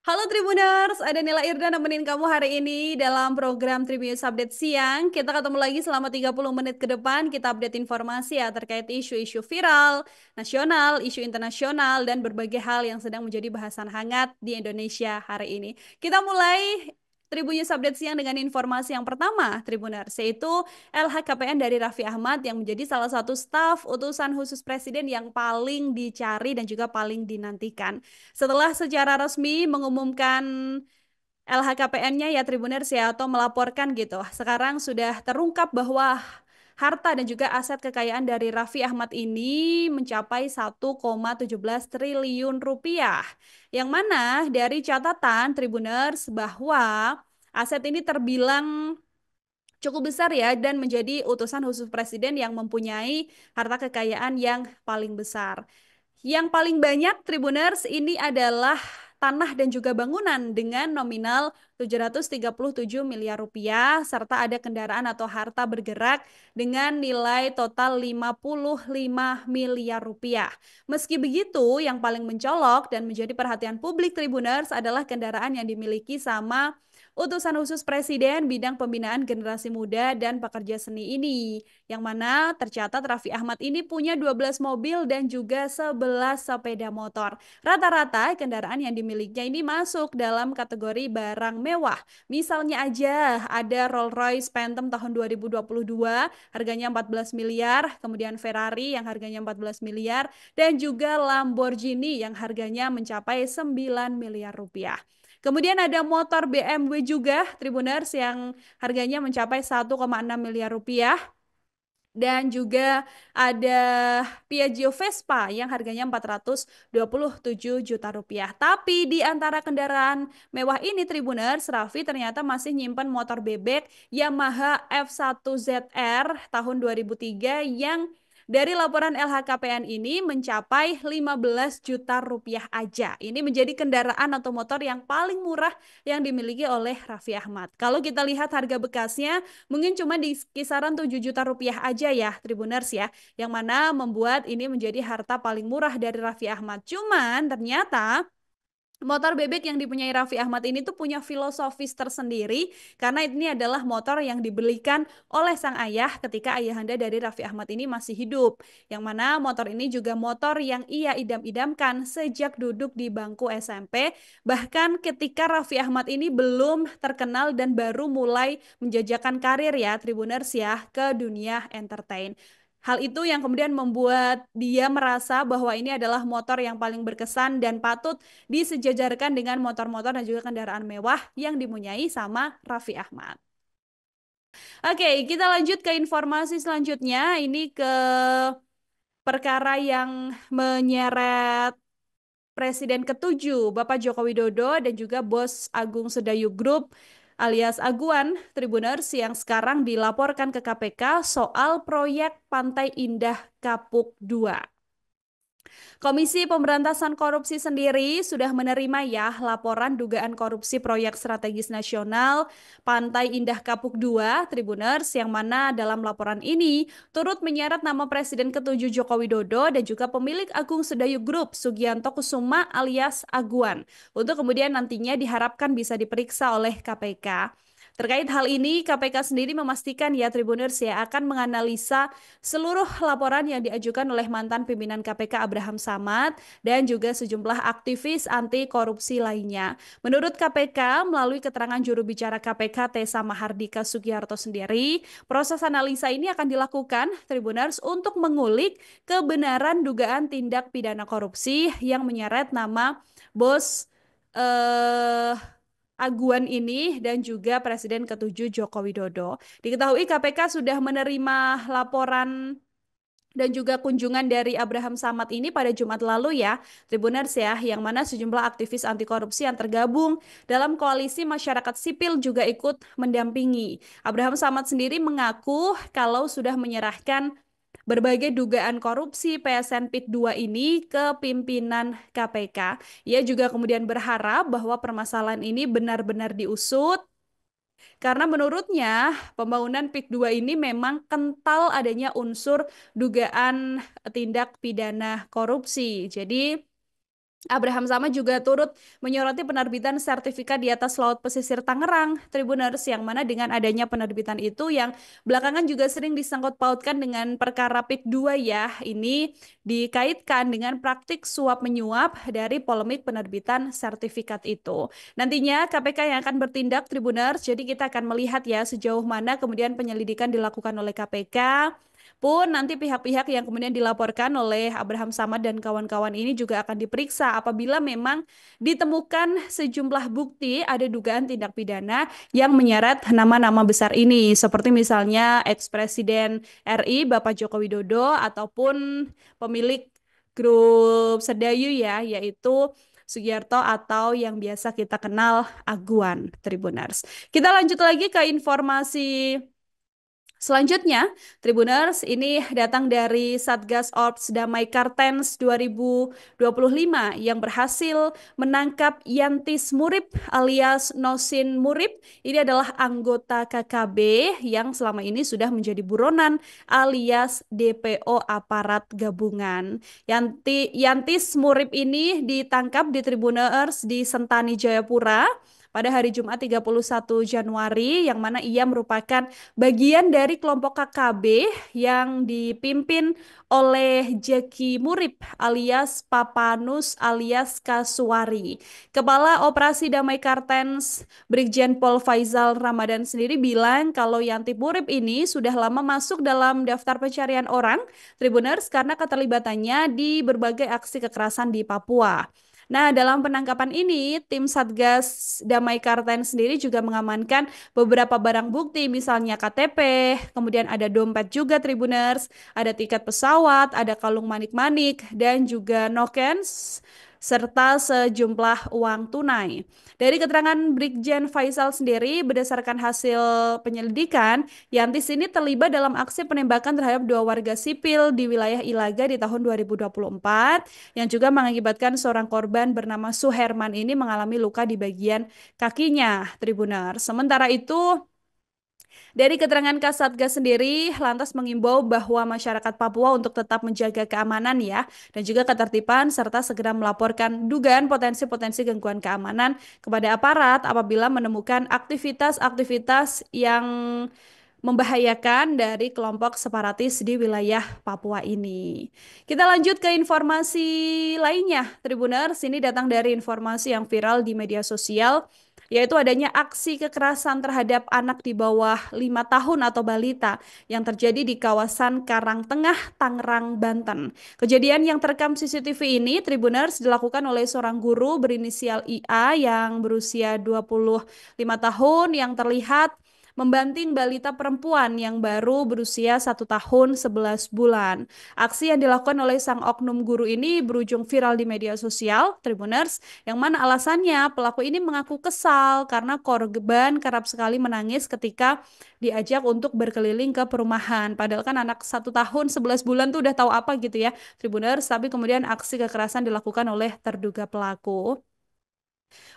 Halo Tribuners, ada Nila Irda nemenin kamu hari ini dalam program Tribunnews Update Siang. Kita ketemu lagi selama 30 menit ke depan, kita update informasi ya terkait isu-isu viral, nasional, isu internasional, dan berbagai hal yang sedang menjadi bahasan hangat di Indonesia hari ini. Kita mulai Tribunnews Update Siang dengan informasi yang pertama, Tribuners, yaitu LHKPN dari Raffi Ahmad yang menjadi salah satu staf utusan khusus Presiden yang paling dicari dan juga paling dinantikan. Setelah secara resmi mengumumkan LHKPN-nya ya Tribuners ya atau melaporkan gitu. Sekarang sudah terungkap bahwa harta dan juga aset kekayaan dari Raffi Ahmad ini mencapai 1,17 triliun rupiah. Yang mana dari catatan Tribuners bahwa aset ini terbilang cukup besar ya dan menjadi utusan khusus presiden yang mempunyai harta kekayaan yang paling besar. Yang paling banyak Tribuners ini adalah tanah dan juga bangunan dengan nominal 737 miliar rupiah serta ada kendaraan atau harta bergerak dengan nilai total 55 miliar rupiah. Meski begitu, yang paling mencolok dan menjadi perhatian publik Tribuners adalah kendaraan yang dimiliki sama utusan khusus Presiden bidang pembinaan generasi muda dan pekerja seni ini, yang mana tercatat Raffi Ahmad ini punya 12 mobil dan juga 11 sepeda motor. Rata-rata kendaraan yang dimilikinya ini masuk dalam kategori barang mewah. Misalnya aja ada Rolls-Royce Phantom tahun 2022 harganya 14 miliar, kemudian Ferrari yang harganya 14 miliar, dan juga Lamborghini yang harganya mencapai 9 miliar rupiah. Kemudian ada motor BMW juga, Tribuners, yang harganya mencapai 1,6 miliar rupiah. Dan juga ada Piaggio Vespa yang harganya 427 juta rupiah. Tapi di antara kendaraan mewah ini Tribuners, Raffi ternyata masih nyimpan motor bebek Yamaha F1 ZR tahun 2003 yang dari laporan LHKPN ini mencapai 15 juta rupiah aja. Ini menjadi kendaraan atau motor yang paling murah yang dimiliki oleh Raffi Ahmad. Kalau kita lihat harga bekasnya, mungkin cuma di kisaran 7 juta rupiah aja ya Tribuners ya. Yang mana membuat ini menjadi harta paling murah dari Raffi Ahmad. Cuman ternyata motor bebek yang dipunyai Raffi Ahmad ini tuh punya filosofis tersendiri karena ini adalah motor yang dibelikan oleh sang ayah ketika ayahanda dari Raffi Ahmad ini masih hidup. Yang mana motor ini juga motor yang ia idam-idamkan sejak duduk di bangku SMP. Bahkan ketika Raffi Ahmad ini belum terkenal dan baru mulai menjajakan karir ya Tribuners ya ke dunia entertain. Hal itu yang kemudian membuat dia merasa bahwa ini adalah motor yang paling berkesan dan patut disejajarkan dengan motor-motor dan juga kendaraan mewah yang dipunyai sama Raffi Ahmad. Oke, kita lanjut ke informasi selanjutnya. Ini ke perkara yang menyeret Presiden ketujuh, Bapak Joko Widodo dan juga Bos Agung Sedayu Group alias Aguan Tribuners yang sekarang dilaporkan ke KPK soal proyek Pantai Indah Kapuk 2. Komisi Pemberantasan Korupsi sendiri sudah menerima ya laporan dugaan korupsi proyek strategis nasional Pantai Indah Kapuk 2 Tribuners yang mana dalam laporan ini turut menyeret nama Presiden ketujuh Joko Widodo dan juga pemilik Agung Sedayu Group Sugianto Kusuma alias Aguan untuk kemudian nantinya diharapkan bisa diperiksa oleh KPK. Terkait hal ini, KPK sendiri memastikan ya Tribuners ya akan menganalisa seluruh laporan yang diajukan oleh mantan pimpinan KPK Abraham Samad dan juga sejumlah aktivis anti korupsi lainnya. Menurut KPK, melalui keterangan juru bicara KPK Tessa Mahardika Sugiharto sendiri, proses analisa ini akan dilakukan Tribuners untuk mengulik kebenaran dugaan tindak pidana korupsi yang menyeret nama bos eh Aguan ini dan juga Presiden ketujuh Joko Widodo. Diketahui KPK sudah menerima laporan dan juga kunjungan dari Abraham Samad ini pada Jumat lalu ya, Tribuners ya, yang mana sejumlah aktivis anti korupsi yang tergabung dalam koalisi masyarakat sipil juga ikut mendampingi. Abraham Samad sendiri mengaku kalau sudah menyerahkan berbagai dugaan korupsi PSN PIT 2 ini ke pimpinan KPK. Ia juga kemudian berharap bahwa permasalahan ini benar-benar diusut karena menurutnya pembangunan PIK 2 ini memang kental adanya unsur dugaan tindak pidana korupsi. Jadi Abraham Samad juga turut menyoroti penerbitan sertifikat di atas laut pesisir Tangerang, Tribuners, yang mana dengan adanya penerbitan itu yang belakangan juga sering disangkut pautkan dengan perkara PIK 2 ya, ini dikaitkan dengan praktik suap menyuap dari polemik penerbitan sertifikat itu. Nantinya KPK yang akan bertindak, Tribuners, jadi kita akan melihat ya sejauh mana kemudian penyelidikan dilakukan oleh KPK, pun nanti pihak-pihak yang kemudian dilaporkan oleh Abraham Samad dan kawan-kawan ini juga akan diperiksa apabila memang ditemukan sejumlah bukti ada dugaan tindak pidana yang menyeret nama-nama besar ini, seperti misalnya ex-presiden RI Bapak Joko Widodo ataupun pemilik grup Sedayu ya, yaitu Sugiarto atau yang biasa kita kenal Aguan, Tribuners. Kita lanjut lagi ke informasi selanjutnya, Tribuners, ini datang dari Satgas Ops Damai Kartens 2025 yang berhasil menangkap Yantis Murib alias Nosin Murib. Ini adalah anggota KKB yang selama ini sudah menjadi buronan alias DPO aparat gabungan. Yantis Murib ini ditangkap di Tribuners di Sentani Jayapura pada hari Jumat 31 Januari yang mana ia merupakan bagian dari kelompok KKB yang dipimpin oleh Jeki Murib alias Papanus alias Kasuari. Kepala Operasi Damai Kartens Brigjen Pol Faizal Ramadan sendiri bilang kalau Yanti Murib ini sudah lama masuk dalam daftar pencarian orang Tribuners karena keterlibatannya di berbagai aksi kekerasan di Papua. Nah, dalam penangkapan ini, tim Satgas Damai Kartens sendiri juga mengamankan beberapa barang bukti, misalnya KTP, kemudian ada dompet juga Tribuners, ada tiket pesawat, ada kalung manik-manik, dan juga nokens, serta sejumlah uang tunai. Dari keterangan Brigjen Faisal sendiri, berdasarkan hasil penyelidikan, Yantis ini terlibat dalam aksi penembakan terhadap dua warga sipil di wilayah Ilaga di tahun 2024 yang juga mengakibatkan seorang korban bernama Suherman ini mengalami luka di bagian kakinya, Tribuner. Sementara itu, dari keterangan Kasatgas sendiri, lantas mengimbau bahwa masyarakat Papua untuk tetap menjaga keamanan ya, dan juga ketertiban serta segera melaporkan dugaan potensi-potensi gangguan keamanan kepada aparat apabila menemukan aktivitas-aktivitas yang membahayakan dari kelompok separatis di wilayah Papua ini. Kita lanjut ke informasi lainnya, Tribuners. Ini datang dari informasi yang viral di media sosial, yaitu adanya aksi kekerasan terhadap anak di bawah 5 tahun atau balita yang terjadi di kawasan Karangtengah, Tangerang, Banten. Kejadian yang terekam CCTV ini, Tribuners, dilakukan oleh seorang guru berinisial IA yang berusia 25 tahun yang terlihat membanting balita perempuan yang baru berusia 1 tahun 11 bulan. Aksi yang dilakukan oleh sang oknum guru ini berujung viral di media sosial, Tribuners, yang mana alasannya pelaku ini mengaku kesal karena korban kerap sekali menangis ketika diajak untuk berkeliling ke perumahan. Padahal kan anak 1 tahun 11 bulan tuh udah tahu apa gitu ya, Tribuners, tapi kemudian aksi kekerasan dilakukan oleh terduga pelaku.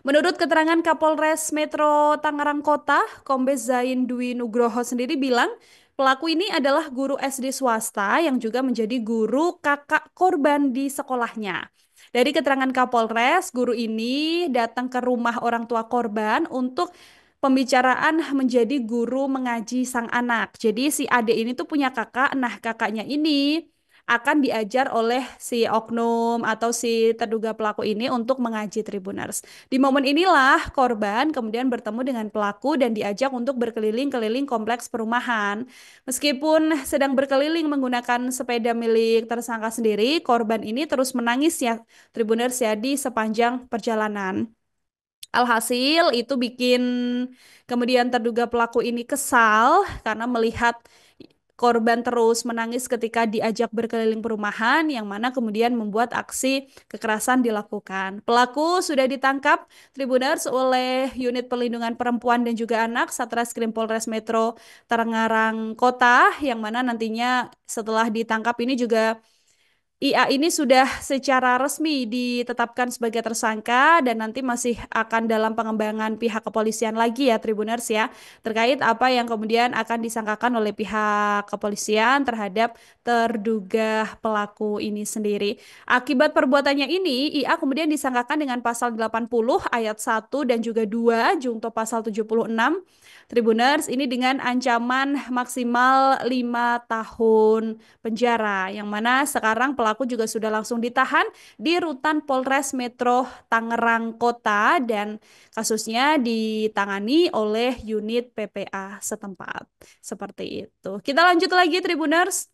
Menurut keterangan Kapolres Metro Tangerang Kota, Kombes Zain Dwi Nugroho sendiri bilang, pelaku ini adalah guru SD swasta yang juga menjadi guru kakak korban di sekolahnya. Dari keterangan Kapolres, guru ini datang ke rumah orang tua korban untuk pembicaraan menjadi guru mengaji sang anak. Jadi si adik ini tuh punya kakak, nah kakaknya ini akan diajar oleh si oknum atau si terduga pelaku ini untuk mengaji Tribuners. Di momen inilah korban kemudian bertemu dengan pelaku dan diajak untuk berkeliling-keliling kompleks perumahan. Meskipun sedang berkeliling menggunakan sepeda milik tersangka sendiri, korban ini terus menangis ya Tribuners ya di sepanjang perjalanan. Alhasil itu bikin kemudian terduga pelaku ini kesal karena melihat korban terus menangis ketika diajak berkeliling perumahan yang mana kemudian membuat aksi kekerasan dilakukan. Pelaku sudah ditangkap Tribuners oleh Unit Perlindungan Perempuan dan juga Anak Satreskrim Polres Metro Tangerang Kota yang mana nantinya setelah ditangkap ini juga IA ini sudah secara resmi ditetapkan sebagai tersangka dan nanti masih akan dalam pengembangan pihak kepolisian lagi ya Tribuners ya terkait apa yang kemudian akan disangkakan oleh pihak kepolisian terhadap terduga pelaku ini sendiri. Akibat perbuatannya ini, IA kemudian disangkakan dengan pasal 80 ayat 1 dan juga 2 junto pasal 76 Tribuners ini dengan ancaman maksimal 5 tahun penjara, yang mana sekarang pelaku juga sudah langsung ditahan di rutan Polres Metro Tangerang Kota dan kasusnya ditangani oleh unit PPA setempat. Seperti itu. Kita lanjut lagi Tribuners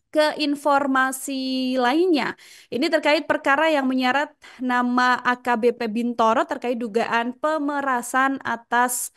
ke informasi lainnya. Ini terkait perkara yang menyeret nama AKBP Bintoro terkait dugaan pemerasan atas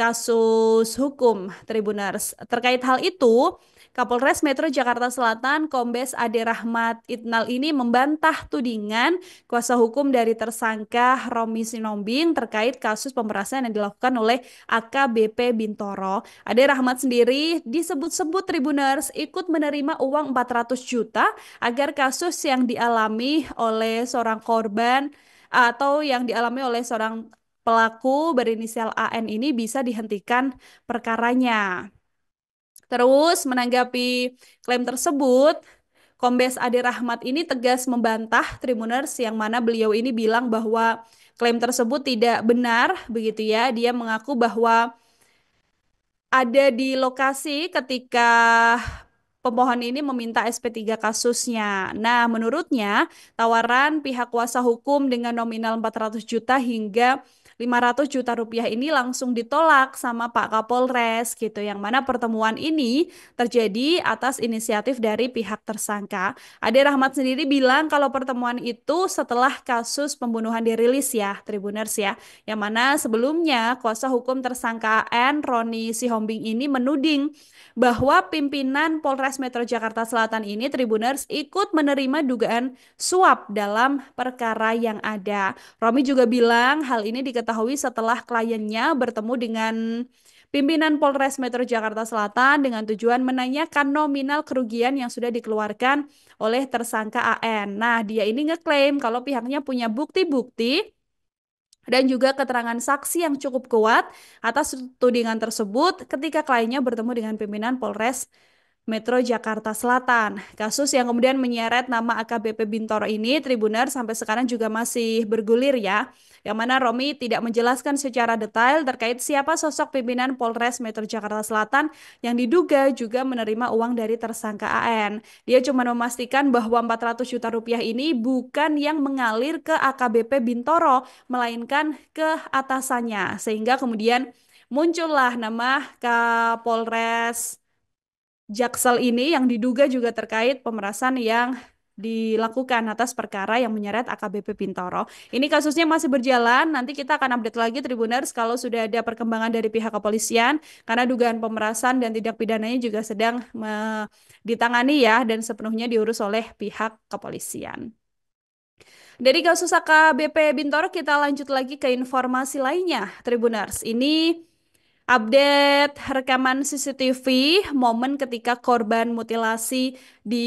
kasus hukum Tribuners. Terkait hal itu, Kapolres Metro Jakarta Selatan Kombes Ade Rahmat Itnal ini membantah tudingan kuasa hukum dari tersangka Romi Sinombing terkait kasus pemerasan yang dilakukan oleh AKBP Bintoro. Ade Rahmat sendiri disebut-sebut Tribuners ikut menerima uang 400 juta agar kasus yang dialami oleh seorang korban atau yang dialami oleh seorang pelaku berinisial AN ini bisa dihentikan perkaranya. Terus menanggapi klaim tersebut, Kombes Ade Rahmat ini tegas membantah Tribuners yang mana beliau ini bilang bahwa klaim tersebut tidak benar begitu ya. Dia mengaku bahwa ada di lokasi ketika pemohon ini meminta SP3 kasusnya. Nah, menurutnya tawaran pihak kuasa hukum dengan nominal 400 juta hingga 500 juta rupiah ini langsung ditolak sama Pak Kapolres gitu. Yang mana pertemuan ini terjadi atas inisiatif dari pihak tersangka. Ade Rahmat sendiri bilang kalau pertemuan itu setelah kasus pembunuhan dirilis ya, Tribuners ya. Yang mana sebelumnya kuasa hukum tersangka AN, Roni Sihombing ini menuding bahwa pimpinan Polres Metro Jakarta Selatan ini Tribuners ikut menerima dugaan suap dalam perkara yang ada. Romi juga bilang hal ini diketahui setelah kliennya bertemu dengan pimpinan Polres Metro Jakarta Selatan dengan tujuan menanyakan nominal kerugian yang sudah dikeluarkan oleh tersangka AN. Nah, dia ini ngeklaim kalau pihaknya punya bukti-bukti dan juga keterangan saksi yang cukup kuat atas tudingan tersebut ketika kliennya bertemu dengan pimpinan Polres Metro Jakarta Selatan. Kasus yang kemudian menyeret nama AKBP Bintoro ini, Tribuner sampai sekarang juga masih bergulir ya. Yang mana Romi tidak menjelaskan secara detail terkait siapa sosok pimpinan Polres Metro Jakarta Selatan yang diduga juga menerima uang dari tersangka AN. Dia cuma memastikan bahwa 400 juta rupiah ini bukan yang mengalir ke AKBP Bintoro, melainkan ke atasannya. Sehingga kemudian muncullah nama Kapolres Jaksel ini yang diduga juga terkait pemerasan yang dilakukan atas perkara yang menyeret AKBP Bintoro. Ini kasusnya masih berjalan, nanti kita akan update lagi Tribuners kalau sudah ada perkembangan dari pihak kepolisian, karena dugaan pemerasan dan tindak pidananya juga sedang ditangani ya, dan sepenuhnya diurus oleh pihak kepolisian. Dari kasus AKBP Bintoro kita lanjut lagi ke informasi lainnya, Tribuners. Ini update rekaman CCTV momen ketika korban mutilasi di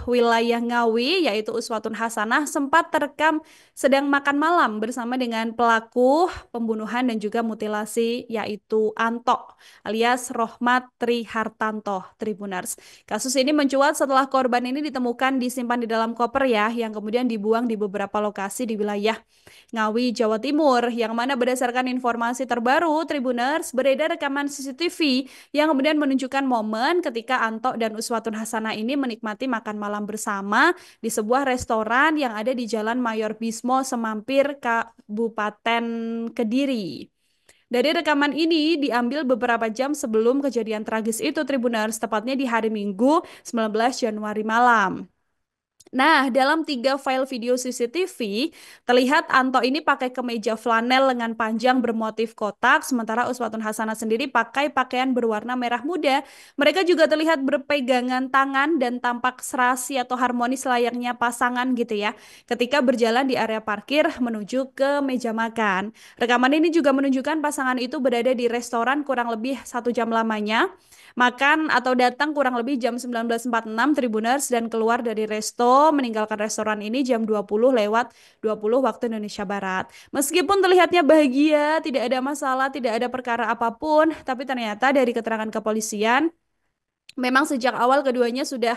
wilayah Ngawi yaitu Uswatun Hasanah sempat terekam sedang makan malam bersama dengan pelaku pembunuhan dan juga mutilasi yaitu Anto alias Rohmat Trihartanto Tribuners. Kasus ini mencuat setelah korban ini ditemukan disimpan di dalam koper ya yang kemudian dibuang di beberapa lokasi di wilayah Ngawi, Jawa Timur, yang mana berdasarkan informasi terbaru, Tribuners beredar rekaman CCTV yang kemudian menunjukkan momen ketika Anto dan Uswatun Hasanah ini menikmati makan malam bersama di sebuah restoran yang ada di Jalan Mayor Bismo, Semampir, Kabupaten Kediri. Dari rekaman ini diambil beberapa jam sebelum kejadian tragis itu, Tribuners, tepatnya di hari Minggu 19 Januari malam. Nah, dalam 3 file video CCTV, terlihat Anto ini pakai kemeja flanel lengan panjang bermotif kotak, sementara Uswatun Hasanah sendiri pakai pakaian berwarna merah muda. Mereka juga terlihat berpegangan tangan dan tampak serasi atau harmonis layaknya pasangan gitu ya, ketika berjalan di area parkir menuju ke meja makan. Rekaman ini juga menunjukkan pasangan itu berada di restoran kurang lebih 1 jam lamanya makan atau datang kurang lebih jam 19.46 Tribuners dan keluar dari resto meninggalkan restoran ini jam 20:20 waktu Indonesia Barat. Meskipun terlihatnya bahagia, tidak ada masalah, tidak ada perkara apapun, tapi ternyata dari keterangan kepolisian memang sejak awal keduanya sudah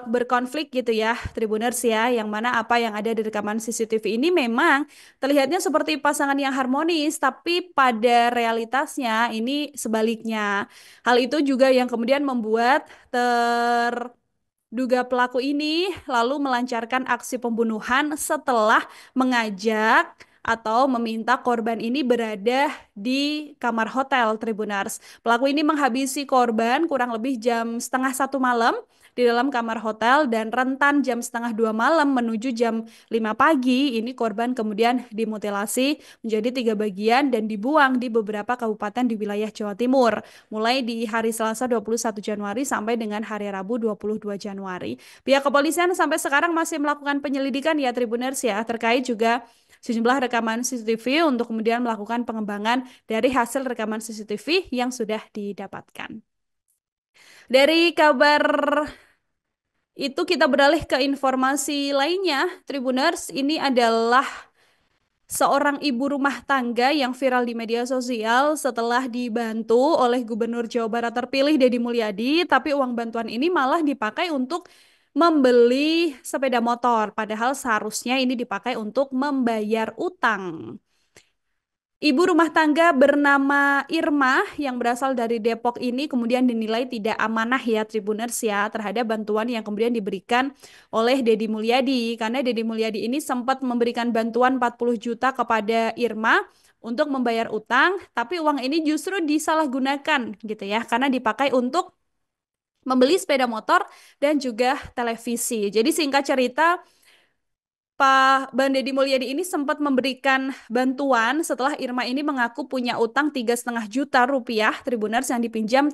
berkonflik gitu ya, Tribuners ya, yang mana apa yang ada di rekaman CCTV ini memang terlihatnya seperti pasangan yang harmonis, tapi pada realitasnya ini sebaliknya. Hal itu juga yang kemudian membuat terduga pelaku ini lalu melancarkan aksi pembunuhan setelah mengajak atau meminta korban ini berada di kamar hotel Tribunars. Pelaku ini menghabisi korban kurang lebih jam setengah 1 malam di dalam kamar hotel dan rentan jam setengah 2 malam menuju jam 5 pagi. Ini korban kemudian dimutilasi menjadi 3 bagian dan dibuang di beberapa kabupaten di wilayah Jawa Timur. Mulai di hari Selasa 21 Januari sampai dengan hari Rabu 22 Januari. Pihak kepolisian sampai sekarang masih melakukan penyelidikan ya Tribuners ya, terkait juga sejumlah rekaman CCTV untuk kemudian melakukan pengembangan dari hasil rekaman CCTV yang sudah didapatkan. Dari kabar itu kita beralih ke informasi lainnya, Tribuners. Ini adalah seorang ibu rumah tangga yang viral di media sosial setelah dibantu oleh Gubernur Jawa Barat terpilih Deddy Mulyadi, tapi uang bantuan ini malah dipakai untuk membeli sepeda motor, padahal seharusnya ini dipakai untuk membayar utang. Ibu rumah tangga bernama Irma yang berasal dari Depok ini kemudian dinilai tidak amanah ya Tribuners ya terhadap bantuan yang kemudian diberikan oleh Deddy Mulyadi. Karena Deddy Mulyadi ini sempat memberikan bantuan 40 juta kepada Irma untuk membayar utang, tapi uang ini justru disalahgunakan gitu ya karena dipakai untuk membeli sepeda motor dan juga televisi. Jadi singkat cerita, Pak Bang Deddy Mulyadi ini sempat memberikan bantuan setelah Irma ini mengaku punya utang 3,5 juta rupiah Tribuners yang dipinjam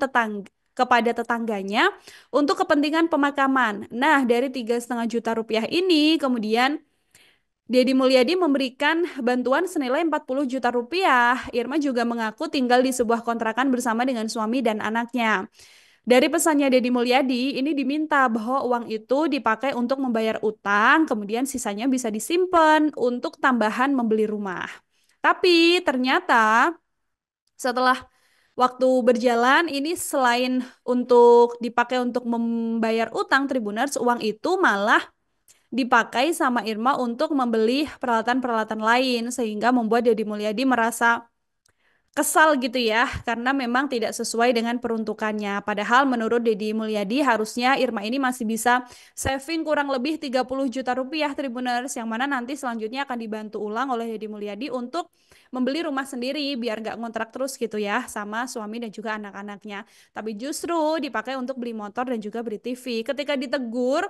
kepada tetangganya untuk kepentingan pemakaman. Nah, dari 3,5 juta rupiah ini kemudian Deddy Mulyadi memberikan bantuan senilai 40 juta rupiah. Irma juga mengaku tinggal di sebuah kontrakan bersama dengan suami dan anaknya. Dari pesannya Deddy Mulyadi, ini diminta bahwa uang itu dipakai untuk membayar utang, kemudian sisanya bisa disimpan untuk tambahan membeli rumah. Tapi ternyata setelah waktu berjalan, ini selain untuk dipakai untuk membayar utang Tribuners, uang itu malah dipakai sama Irma untuk membeli peralatan-peralatan lain, sehingga membuat Deddy Mulyadi merasa kesal gitu ya karena memang tidak sesuai dengan peruntukannya. Padahal menurut Deddy Mulyadi harusnya Irma ini masih bisa saving kurang lebih 30 juta rupiah Tribuners yang mana nanti selanjutnya akan dibantu ulang oleh Deddy Mulyadi untuk membeli rumah sendiri biar nggak ngontrak terus gitu ya sama suami dan juga anak-anaknya. Tapi justru dipakai untuk beli motor dan juga beli TV. Ketika ditegur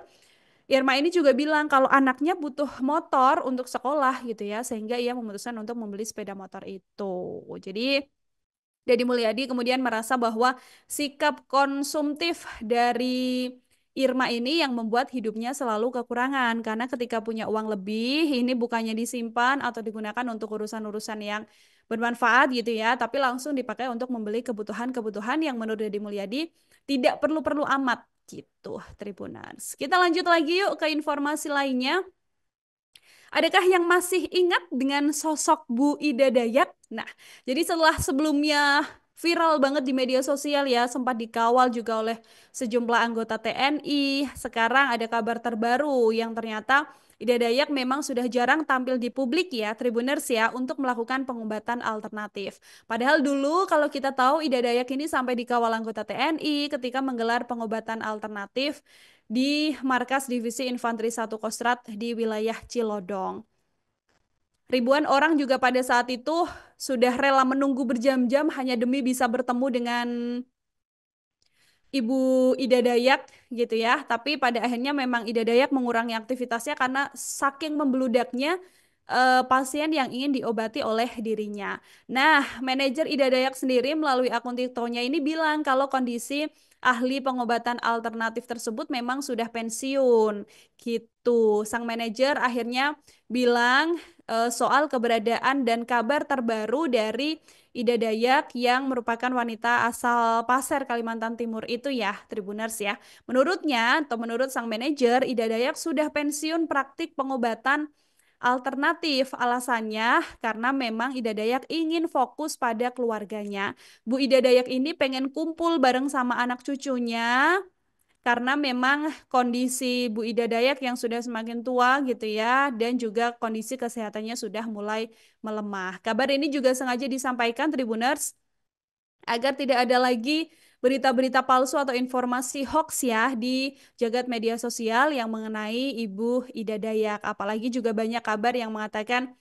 Irma ini juga bilang kalau anaknya butuh motor untuk sekolah gitu ya, sehingga ia memutuskan untuk membeli sepeda motor itu. Jadi Deddy Mulyadi kemudian merasa bahwa sikap konsumtif dari Irma ini yang membuat hidupnya selalu kekurangan karena ketika punya uang lebih ini bukannya disimpan atau digunakan untuk urusan-urusan yang bermanfaat gitu ya, tapi langsung dipakai untuk membeli kebutuhan-kebutuhan yang menurut Deddy Mulyadi tidak perlu-perlu amat gitu, Tribunans. Kita lanjut lagi yuk ke informasi lainnya. Adakah yang masih ingat dengan sosok Bu Ida Dayak? Nah, jadi setelah sebelumnya viral banget di media sosial ya, sempat dikawal juga oleh sejumlah anggota TNI. Sekarang ada kabar terbaru yang ternyata Ida Dayak memang sudah jarang tampil di publik ya, Tribuners ya, untuk melakukan pengobatan alternatif. Padahal dulu kalau kita tahu Ida Dayak ini sampai dikawal anggota TNI ketika menggelar pengobatan alternatif di Markas Divisi Infanteri 1 Kostrad di wilayah Cilodong. Ribuan orang juga pada saat itu sudah rela menunggu berjam-jam hanya demi bisa bertemu dengan Ibu Ida Dayak gitu ya. Tapi pada akhirnya memang Ida Dayak mengurangi aktivitasnya karena saking membeludaknya pasien yang ingin diobati oleh dirinya. Nah, manajer Ida Dayak sendiri melalui akun TikToknya ini bilang kalau kondisi ahli pengobatan alternatif tersebut memang sudah pensiun gitu. Sang manajer akhirnya bilang soal keberadaan dan kabar terbaru dari Ida Dayak yang merupakan wanita asal Pasir, Kalimantan Timur itu ya, Tribuners ya. Menurutnya atau menurut sang manajer, Ida Dayak sudah pensiun praktik pengobatan alternatif. Alasannya karena memang Ida Dayak ingin fokus pada keluarganya. Bu Ida Dayak ini pengen kumpul bareng sama anak cucunya karena memang kondisi Bu Ida Dayak yang sudah semakin tua gitu ya dan juga kondisi kesehatannya sudah mulai melemah. Kabar ini juga sengaja disampaikan Tribuners agar tidak ada lagi berita-berita palsu atau informasi hoax ya di jagat media sosial yang mengenai Ibu Ida Dayak. Apalagi juga banyak kabar yang mengatakan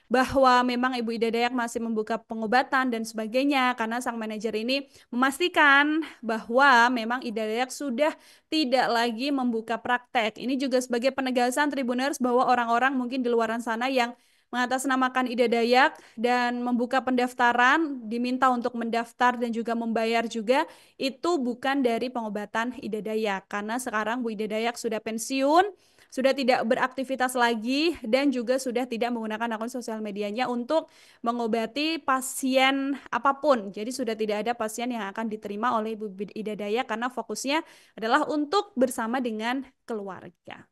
bahwa memang Ibu Ida Dayak masih membuka pengobatan dan sebagainya karena sang manajer ini memastikan bahwa memang Ida Dayak sudah tidak lagi membuka praktek. Ini juga sebagai penegasan Tribuners bahwa orang-orang mungkin di luar sana yang mengatasnamakan Ida Dayak dan membuka pendaftaran, diminta untuk mendaftar dan juga membayar juga, itu bukan dari pengobatan Ida Dayak karena sekarang Bu Ida Dayak sudah pensiun, sudah tidak beraktivitas lagi dan juga sudah tidak menggunakan akun sosial medianya untuk mengobati pasien apapun. Jadi sudah tidak ada pasien yang akan diterima oleh Ibu Ida Dayak karena fokusnya adalah untuk bersama dengan keluarga.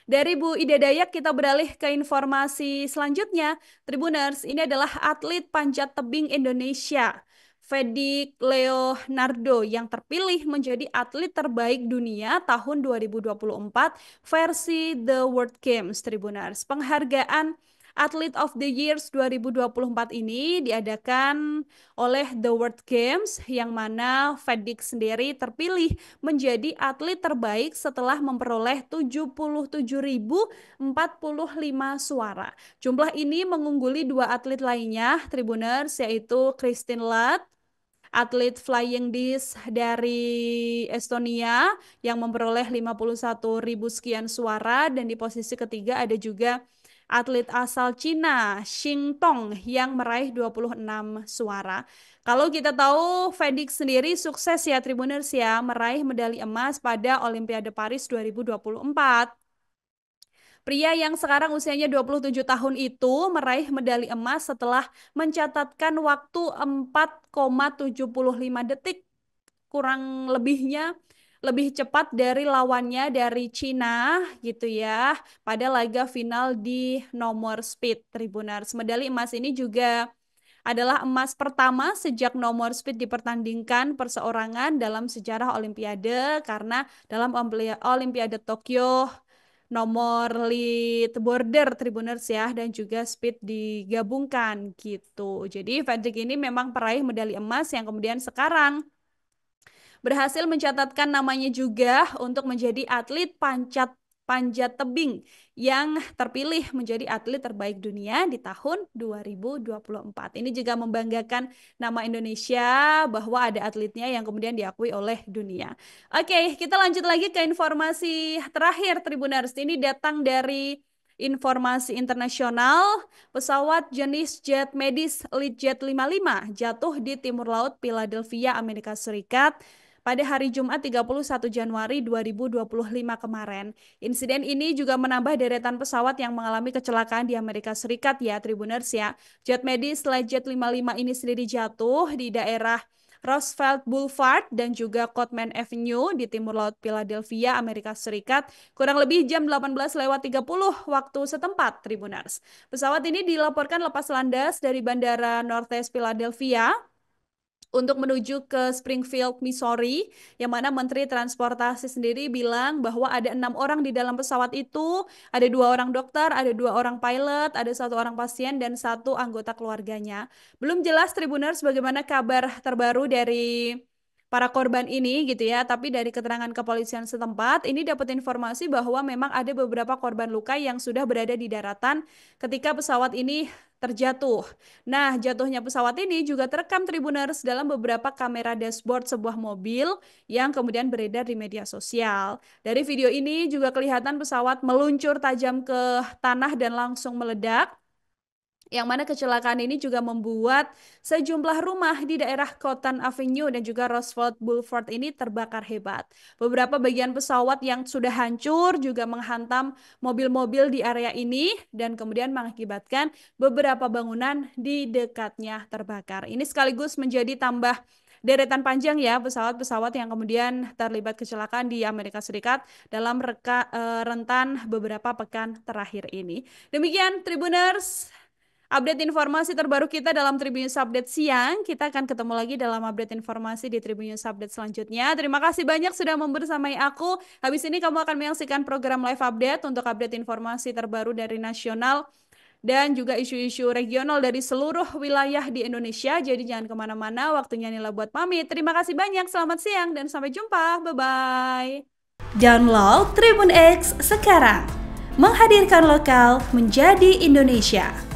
Dari Bu Ida Dayak kita beralih ke informasi selanjutnya. Tribuners, ini adalah atlet panjat tebing Indonesia. Fedik Leonardo yang terpilih menjadi atlet terbaik dunia tahun 2024 versi The World Games Tribuners. Penghargaan Athlete of the Years 2024 ini diadakan oleh The World Games yang mana Fedik sendiri terpilih menjadi atlet terbaik setelah memperoleh 77.045 suara. Jumlah ini mengungguli dua atlet lainnya, Tribuners, yaitu Christine Ladd, atlet flying disc dari Estonia yang memperoleh 51.000 sekian suara, dan di posisi ketiga ada juga atlet asal Cina, Xing Tong, yang meraih 26 suara. Kalau kita tahu Fedik sendiri sukses ya Tribuners ya, meraih medali emas pada Olimpiade Paris 2024. Pria yang sekarang usianya 27 tahun itu meraih medali emas setelah mencatatkan waktu 4,75 detik, kurang lebihnya lebih cepat dari lawannya dari Cina gitu ya pada laga final di nomor speed Tribuners. Medali emas ini juga adalah emas pertama sejak nomor speed dipertandingkan perseorangan dalam sejarah Olimpiade karena dalam Olimpiade Tokyo nomor lead border Tribuners ya dan juga speed digabungkan gitu. Jadi Fredrik ini memang peraih medali emas yang kemudian sekarang berhasil mencatatkan namanya juga untuk menjadi atlet panjat tebing yang terpilih menjadi atlet terbaik dunia di tahun 2024. Ini juga membanggakan nama Indonesia bahwa ada atletnya yang kemudian diakui oleh dunia. Oke, kita lanjut lagi ke informasi terakhir Tribuners. Ini datang dari informasi internasional. Pesawat jenis jet medis Learjet 55 jatuh di timur laut Philadelphia, Amerika Serikat pada hari Jumat 31 Januari 2025 kemarin. Insiden ini juga menambah deretan pesawat yang mengalami kecelakaan di Amerika Serikat ya Tribuners ya. Jet medis Learjet 55 ini sendiri jatuh di daerah Roosevelt Boulevard dan juga Coleman Avenue di timur laut Philadelphia, Amerika Serikat, kurang lebih jam 18:30 waktu setempat, Tribuners. Pesawat ini dilaporkan lepas landas dari Bandara Northeast Philadelphia untuk menuju ke Springfield, Missouri, yang mana Menteri Transportasi sendiri bilang bahwa ada 6 orang di dalam pesawat itu, ada 2 orang dokter, ada 2 orang pilot, ada 1 orang pasien, dan 1 anggota keluarganya. Belum jelas Tribuners bagaimana kabar terbaru dari para korban ini gitu ya, tapi dari keterangan kepolisian setempat, ini dapat informasi bahwa memang ada beberapa korban luka yang sudah berada di daratan ketika pesawat ini terjatuh. Nah, jatuhnya pesawat ini juga terekam Tribuners dalam beberapa kamera dashboard sebuah mobil yang kemudian beredar di media sosial. Dari video ini juga kelihatan pesawat meluncur tajam ke tanah dan langsung meledak. Yang mana kecelakaan ini juga membuat sejumlah rumah di daerah Cotton Avenue dan juga Roosevelt Boulevard ini terbakar hebat. Beberapa bagian pesawat yang sudah hancur juga menghantam mobil-mobil di area ini dan kemudian mengakibatkan beberapa bangunan di dekatnya terbakar. Ini sekaligus menjadi tambah deretan panjang ya pesawat-pesawat yang kemudian terlibat kecelakaan di Amerika Serikat dalam rentan beberapa pekan terakhir ini. Demikian Tribuners, update informasi terbaru kita dalam Tribun News Update siang. Kita akan ketemu lagi dalam update informasi di Tribun News Update selanjutnya. Terima kasih banyak sudah membersamai aku. Habis ini kamu akan menyaksikan program live update untuk update informasi terbaru dari nasional dan juga isu-isu regional dari seluruh wilayah di Indonesia. Jadi jangan kemana-mana, waktunya Nila buat pamit. Terima kasih banyak, selamat siang dan sampai jumpa. Bye-bye. Download Tribun X sekarang. Menghadirkan lokal menjadi Indonesia.